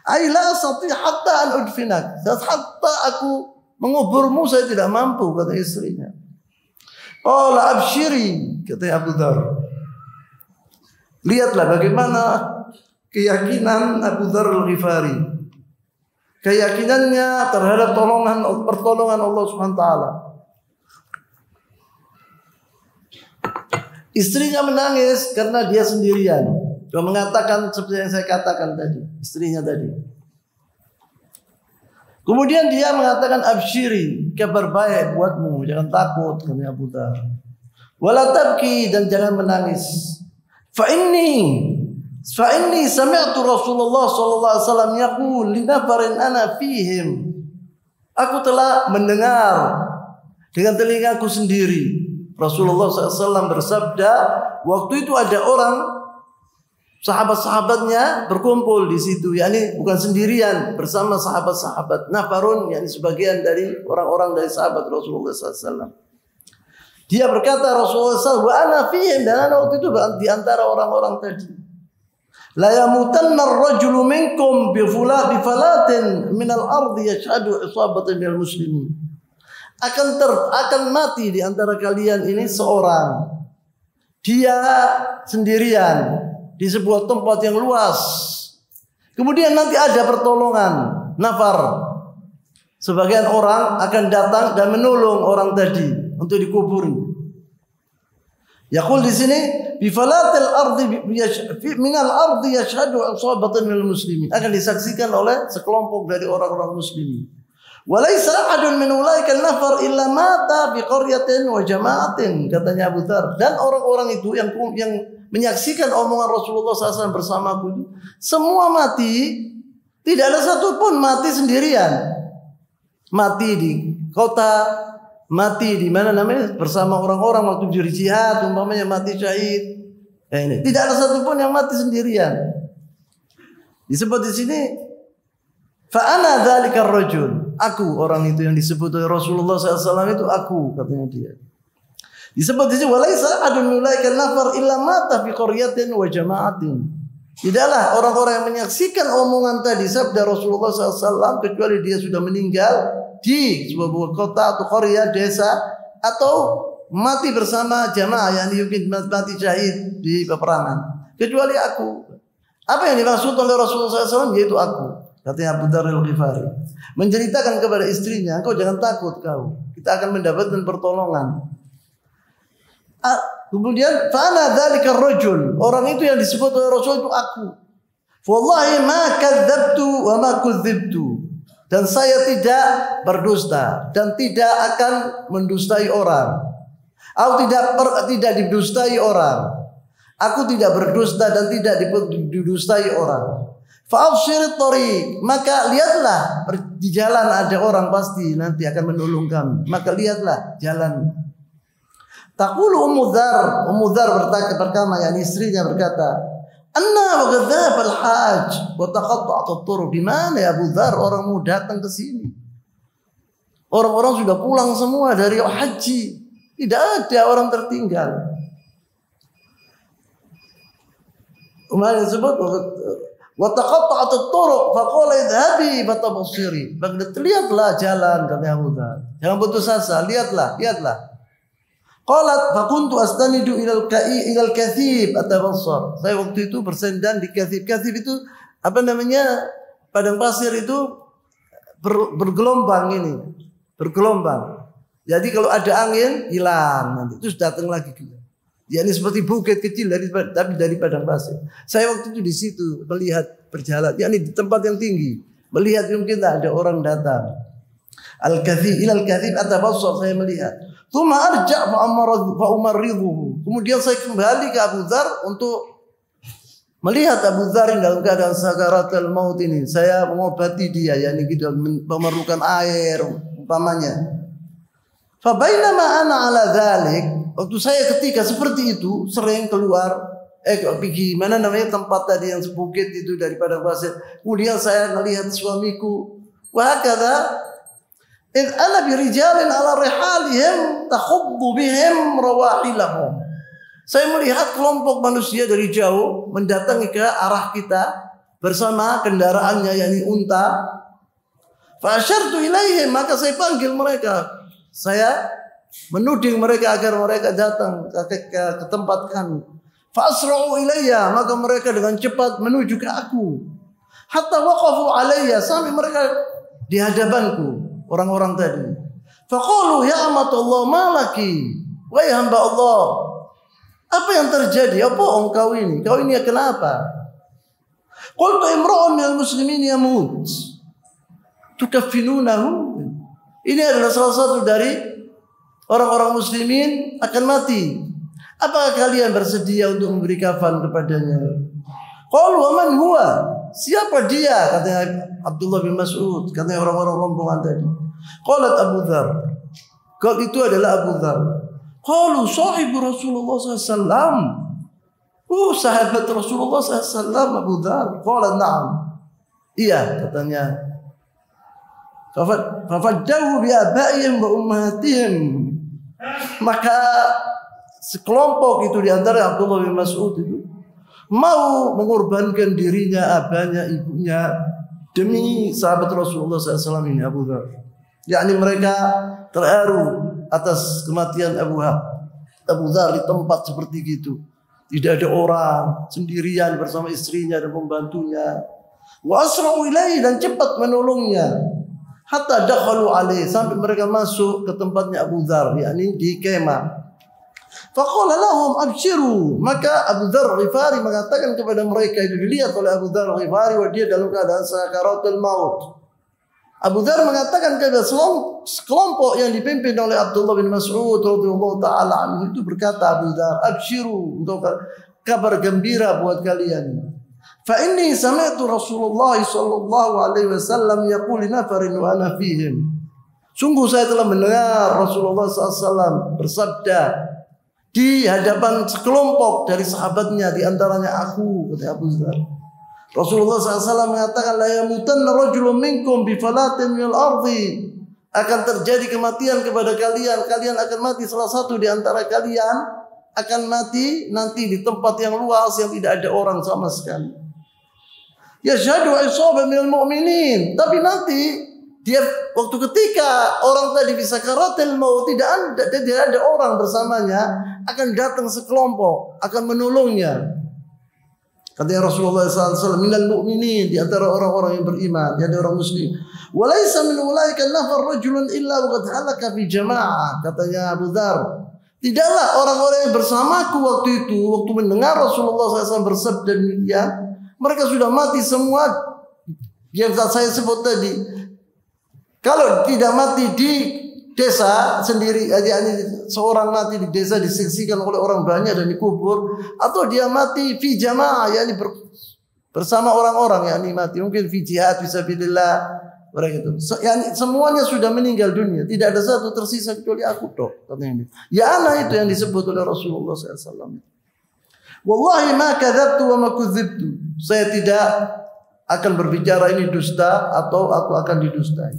Ai la astati hatta an udfinak, hatta aku menguburmu saya tidak mampu, kata istrinya. Qala abshiri, kata Abu Dzar. Lihatlah bagaimana keyakinan Abu Dzar Al-Ghifari, keyakinannya terhadap pertolongan Allah Subhanahu wa taala. Istrinya menangis karena dia sendirian. Dia mengatakan seperti yang saya katakan tadi, istrinya tadi. Kemudian dia mengatakan absyiri, kabar baik buatmu, jangan takut, kata Abu Dzar. Wala tabki, dan jangan menangis. Fa inni sami'tu Rasulullah sallallahu alaihi wasallam yaqul li nafarin ana fihim. Aku telah mendengar dengan telingaku sendiri Rasulullah SAW bersabda, waktu itu ada orang sahabat-sahabatnya berkumpul di situ, yakni bukan sendirian, bersama sahabat-sahabat. Nafarun, yakni sebagian dari orang-orang dari sahabat Rasulullah SAW. Dia berkata Rasulullah SAW, wa ana fihim, dan ana waktu itu di antara orang-orang tadi. La yamutanna ar-rajulu minkum bi falatin min al-ardi yashhadu isabatan minal muslimin. Akan mati di antara kalian ini seorang. Dia sendirian di sebuah tempat yang luas. Kemudian nanti ada pertolongan, nafar. Sebagian orang akan datang dan menolong orang tadi untuk dikubur. Yaqul di sini bi falatil ardi min al-ardi yashhadu isabatan minal muslimin, akan disaksikan oleh sekelompok dari orang-orang muslimin. Walaysa ahadun min ulaika an-nafar illa mata bi qaryatin wa jama'atin, katanya Abu Dzar. Dan orang-orang itu yang menyaksikan omongan Rasulullah SAW bersamaku, semua mati, tidak ada satupun mati sendirian. Mati di kota, mati di mana namanya bersama orang-orang waktu jihad, umpamanya mati syahid. Ini tidak ada satupun yang mati sendirian. Disebut di sini, fa ana dzalika ar-rajul, aku orang itu yang disebut oleh Rasulullah SAW itu aku, katanya dia. Disebut di sini, walaysa adun ulaika nafar illa mata fi qaryatin wa jama'atin. Tidaklah orang-orang yang menyaksikan omongan tadi sabda Rasulullah SAW kecuali dia sudah meninggal di sebuah kota atau qarya, desa, atau mati bersama jamaah, yang mungkin mati syahid di peperangan. Kecuali aku. Apa yang dimaksud oleh Rasulullah SAW? Yaitu aku, katanya Abu Dzar Al-Ghifari. Menceritakan kepada istrinya, kau jangan takut kau. Kita akan mendapatkan pertolongan. Kemudian fa'ana dzalika ar-rajul, orang itu yang disebut oleh Rasul itu aku. Wallahi ma kadzabtu wa ma kudzibtu, dan saya tidak berdusta dan tidak akan mendustai orang. Aku tidak didustai orang. Aku tidak berdusta dan tidak didustai orang. Fa'abshirit thariq, maka lihatlah di jalan ada orang pasti nanti akan menolong kamu. Maka lihatlah jalan. Taqulu Ummu Dzar berkata, yakni istrinya berkata, "Anna wa ghadhab al-hajj wa taqatta'at at-turuq." Di mana ya Abu Dzar, orang mau datang ke sini? Orang-orang sudah pulang semua dari haji. Tidak ada orang tertinggal. Umar disebut wa taqatta'at at-turuq faqala idhabi fatabshiri. Lihatlah jalan, kata Abu Dzar. Jangan putus asa, lihatlah. Qalat fakuntu astanidu ilal kathib atabassar. Saya waktu itu bersandar di kathib. Kathib itu apa namanya? Padang pasir itu bergelombang ini. Bergelombang. Jadi kalau ada angin hilang nanti terus datang lagi. Yani seperti bukit kecil tapi dari padang pasir. Saya waktu itu di situ melihat berjalan, yakni di tempat yang tinggi. Melihat mungkin ada orang datang. Al-kathib ilal kathib atabassar, saya melihat. Tsumma arja' fa umarridhu. Kemudian saya kembali ke Abu Dzar untuk melihat Abu Dzar dalam keadaan sakaratul maut ini. Saya mengobati dia, yakni kita memerlukan air umpamanya. Fa bainama ana ala dzalik, waktu saya ketika seperti itu sering keluar pergi mana namanya tempat tadi yang sebukit itu dari padang pasir. Kemudian saya melihat suamiku wa hakadha id ana bi rijalin ala rihalihim takhubbu bihim rawahilahum. Saya melihat kelompok manusia dari jauh mendatangi ke arah kita bersama kendaraannya, yakni unta. Fa asyartu ilaihim, maka saya panggil mereka. Saya menuding mereka agar mereka datang ke tempat kami. Fa asra'u ilayya, maka mereka dengan cepat menuju ke aku. Hatta waqafu alayya, sampai mereka di hadapanku. Orang-orang tadi. Faqalu ya amatullah malaki. Wahai hamba Allah, apa yang terjadi? Apa engkau ini? Kau ini kenapa? Qultu imra'un minal muslimin yamut. Tukaffinunahu. Ini adalah salah satu dari orang-orang muslimin akan mati. Apakah kalian bersedia untuk memberi kafan kepadanya? Qalu wa man huwa? Siapa dia? Katanya Abdullah bin Mas'ud, katanya orang-orang rombongan tadi. Qalat Abu Dzar. Kalau itu adalah Abu Dzar. Qalu sahibu Rasulullah SAW. Sahabat Rasulullah SAW Abu Dzar. Qalat na'am. Iya, katanya. Fafaddahu bi abaihim wa ummahatihim. Maka sekelompok itu di antara Abdullah bin Mas'ud itu mau mengorbankan dirinya, abahnya, ibunya demi sahabat Rasulullah SAW ini, Abu Dzar. Yakni mereka terharu atas kematian Abu Dzar di tempat seperti itu. Tidak ada orang, sendirian bersama istrinya dan pembantunya. Wa asra'u ilaihi, dan cepat menolongnya. Hatta dakhalu alaihi, sampai mereka masuk ke tempatnya Abu Dzar, yakni di kemah. Faqala lahum abshiru, maka Abu Dzar Ghifari mengatakan kepada mereka, itu dilihat oleh Abu Dzar Ghifari bahwa dia dalam keadaan sakaratul maut. Abu Dzar mengatakan kepada sekelompok yang dipimpin oleh Abdullah bin Mas'ud radhiyallahu taala anhu, itu berkata Abu Dzar, abshiru, untuk kabar gembira buat kalian. Fa inni sami'tu Rasulullah sallallahu alaihi wasallam yaqul li nafarin wa ana fihim. Sungguh saya telah mendengar Rasulullah SAW bersabda di hadapan sekelompok dari sahabatnya, di antaranya aku, kata Abu Dzar. Rasulullah SAW mengatakan, la yamutanna rajulun minkum bi falatin minal ardi. Akan terjadi kematian kepada kalian. Kalian akan mati, salah satu di antara kalian akan mati nanti di tempat yang luas yang tidak ada orang sama sekali. Yashhadu isabah minal mu'minin. Tapi nanti dia waktu ketika orang tadi bisa sakaratul maut, tidak ada orang bersamanya, akan datang sekelompok akan menolongnya. Kata Rasulullah SAW, minal mu'minin, di antara orang-orang yang beriman, yang orang muslim. Walaysa min ulaika nafar rajulun illa waqad halaka fi jama'ah. Katanya Abu Dzar, Tidaklah orang-orang yang bersamaku waktu itu, waktu mendengar Rasulullah SAW bersabda demikian, mereka sudah mati semua yang saya sebut tadi. Kalau tidak mati di desa sendiri, seorang mati di desa disaksikan oleh orang banyak dan dikubur, atau dia mati fi jamaah, yakni bersama orang-orang, yakni mati mungkin fi jihad fisabilillah. Mereka itu, semuanya sudah meninggal dunia. Tidak ada satu tersisa kecuali aku tok. Katanya. Ya anak itu yang disebut oleh Rasulullah SAW. Wallahi ma kadzabtu wa ma kudzibtu. Saya tidak akan berbicara ini dusta atau aku akan didustai.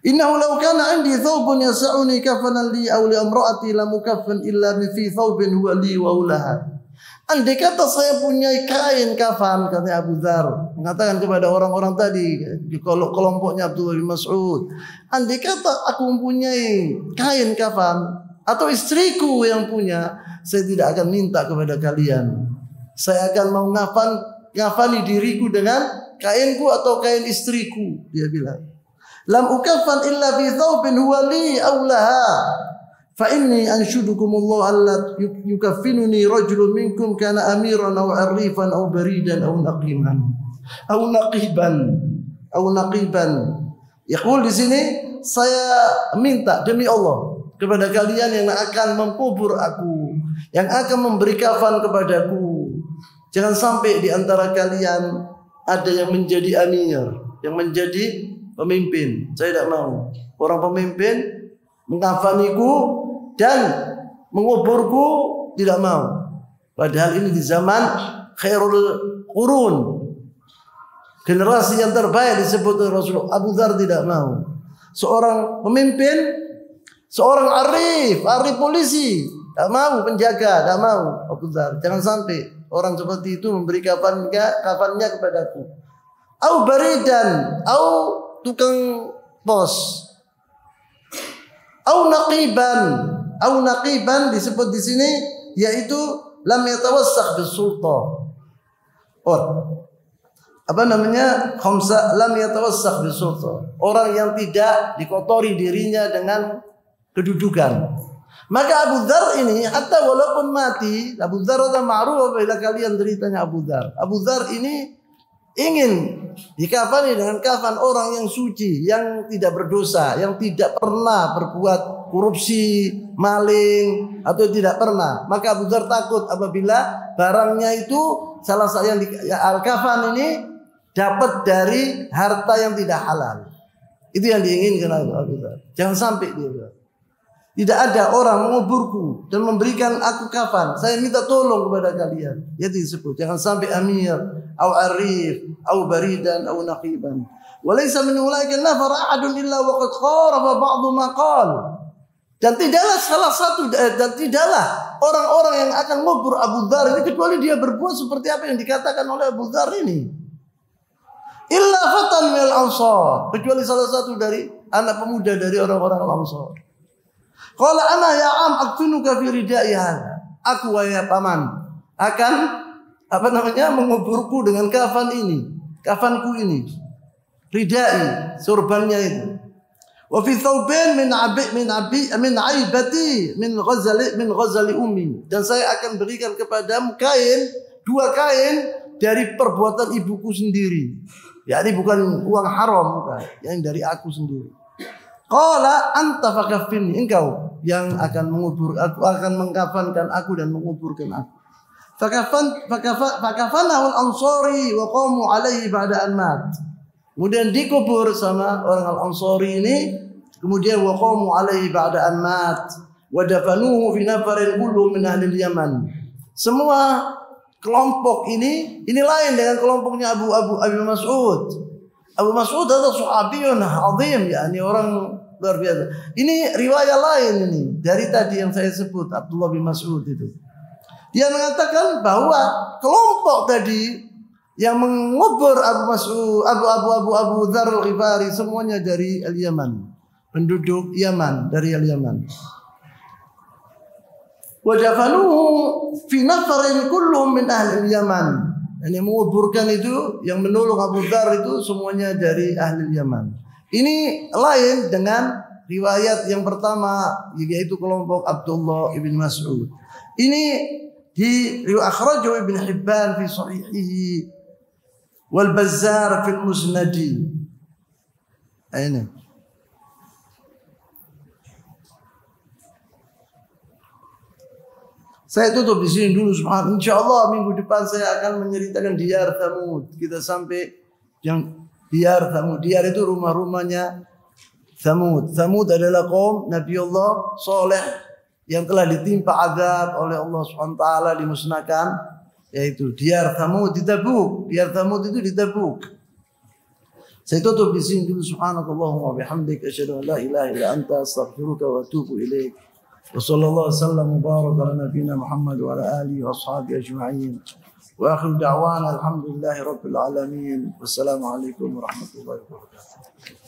Innahu law kana 'indi thawbun yas'uni kafanan li aw li imra'ati lam ukaffan illa bi fi thawbin huwa li wa ulaha. Andai kata saya punya kain kafan, kata Abu Dzar, mengatakan kepada orang-orang tadi di kelompoknya Abdullah bin Mas'ud, andai kata aku mempunyai kain kafan atau istriku yang punya, saya tidak akan minta kepada kalian. Saya akan mengafani diriku dengan kainku atau kain istriku, dia bilang. Lam ukaffan illa bi thawbin huwa li aulaha. Fa inni anshudukumullah alla yukaffinuni rajulun minkum kana amiran aw arifan aw baridan aw naqiban aw naqiban. Yaqul di sini, saya minta demi Allah kepada kalian yang akan mengkubur aku, yang akan memberi kafan kepadaku, jangan sampai di antara kalian ada yang menjadi amir, yang menjadi pemimpin. Saya tidak mau orang pemimpin mengkafaniku dan menguburku, tidak mau. Padahal ini di zaman khairul qurun, generasi yang terbaik disebut oleh Rasulullah. Abu Dzar tidak mau. Seorang pemimpin, seorang arif polisi, tidak mau penjaga, tidak mau. Abu Dzar, jangan sampai orang seperti itu memberi kafannya kepadaku. Au baridan, au tukang pos. Au naqiban disebut di sini, yaitu lam yatawassakh bisulta. Khamsa lam yatawassakh bisulta. Orang yang tidak dikotori dirinya dengan kedudukan. Maka Abu Dzar ini hatta walaupun mati, Abu Dzar adalah ma'ruf bila kalian ceritanya Abu Dzar. Abu Dzar ini ingin dikafani dengan kafan orang yang suci, yang tidak berdosa, yang tidak pernah berbuat korupsi, maling, atau tidak pernah. Maka Abu Dzar takut apabila barangnya itu salah satu yang al-kafan ini dapat dari harta yang tidak halal. Itu yang diinginkan Abu Dzar. Jangan sampai dia. Tidak ada orang menguburku dan memberikan aku kafan. Saya minta tolong kepada kalian. Ya disebut. Jangan sampai amir, au arif, au baridan, au naqiban. Walaysa min ulaika nafar ahadun illa waqad qaraba ba'du ma qala. Dan tidaklah orang-orang yang akan mengubur Abu Dzar ini kecuali dia berbuat seperti apa yang dikatakan oleh Abu Dzar ini. Illa fatan minal ansar, kecuali salah satu dari anak pemuda dari orang-orang Ansar. Qala ana ya am akfinuka fi ridai hadha. Aku wahai paman akan menguburku dengan kafan ini, kafanku ini. Ridai, sorbannya itu. Wa fi thawbain min aibati min ghazali ummi. Dan saya akan berikan kepadamu dua kain dari perbuatan ibuku sendiri. Yakni bukan uang haram, bukan, yang dari aku sendiri. Qala anta fakaffini, engkau yang akan mengubur aku, akan mengkafankan aku dan menguburkan aku. Fakafanahu al-Ansari wa qamu alaihi ba'da an mat. Kemudian dikubur sama orang al-Ansari ini, kemudian wa qamu alaihi ba'da an mat wa dafanuhu fi nafarin kullu min ahli al-Yaman. Semua kelompok ini lain dengan kelompoknya Abu Mas'ud. Abu Mas'ud adalah sahabiyun azim, yakni orang luar biasa. Ini riwayat lain ini dari tadi yang saya sebut Abdullah bin Mas'ud itu. Dia mengatakan bahwa kelompok tadi yang mengubur Abu Mas'ud, Abu Dzar al-Ghifari semuanya dari Al-Yaman, penduduk Yaman, dari Al-Yaman. Wa dafanuhu fi nafarin kulluhum min ahli Yaman. Dan yang menguburkan itu, yang menolong Abu Dzar itu semuanya dari ahli Yaman. Ini lain dengan riwayat yang pertama yaitu kelompok Abdullah ibn Mas'ud. Ini akhrajahu Ibn Hibban fi sahihihi wal Bazzar fil Musnadi. Ini. Saya tutup di sini dulu subhanallah. Insyaallah minggu depan saya akan menceritakan Diyar Thamud. Kita sampai yang Diyar Thamud. Diyar itu rumah-rumahnya Thamud. Thamud adalah kaum Nabiullah Saleh yang telah ditimpa azab oleh Allah SWT dimusnahkan, yaitu Diyar Thamud di Tabuk. Diyar Thamud itu di Tabuk. Saya tutup di sini dulu subhanakallahumma bihamdika asyhadu an la ilaha illa anta astaghfiruka wa atubu ilaik. وصلى الله وسلم وبارك على نبينا محمد وعلى آله وأصحابه أجمعين وآخر دعوانا الحمد لله رب العالمين والسلام عليكم ورحمة الله وبركاته.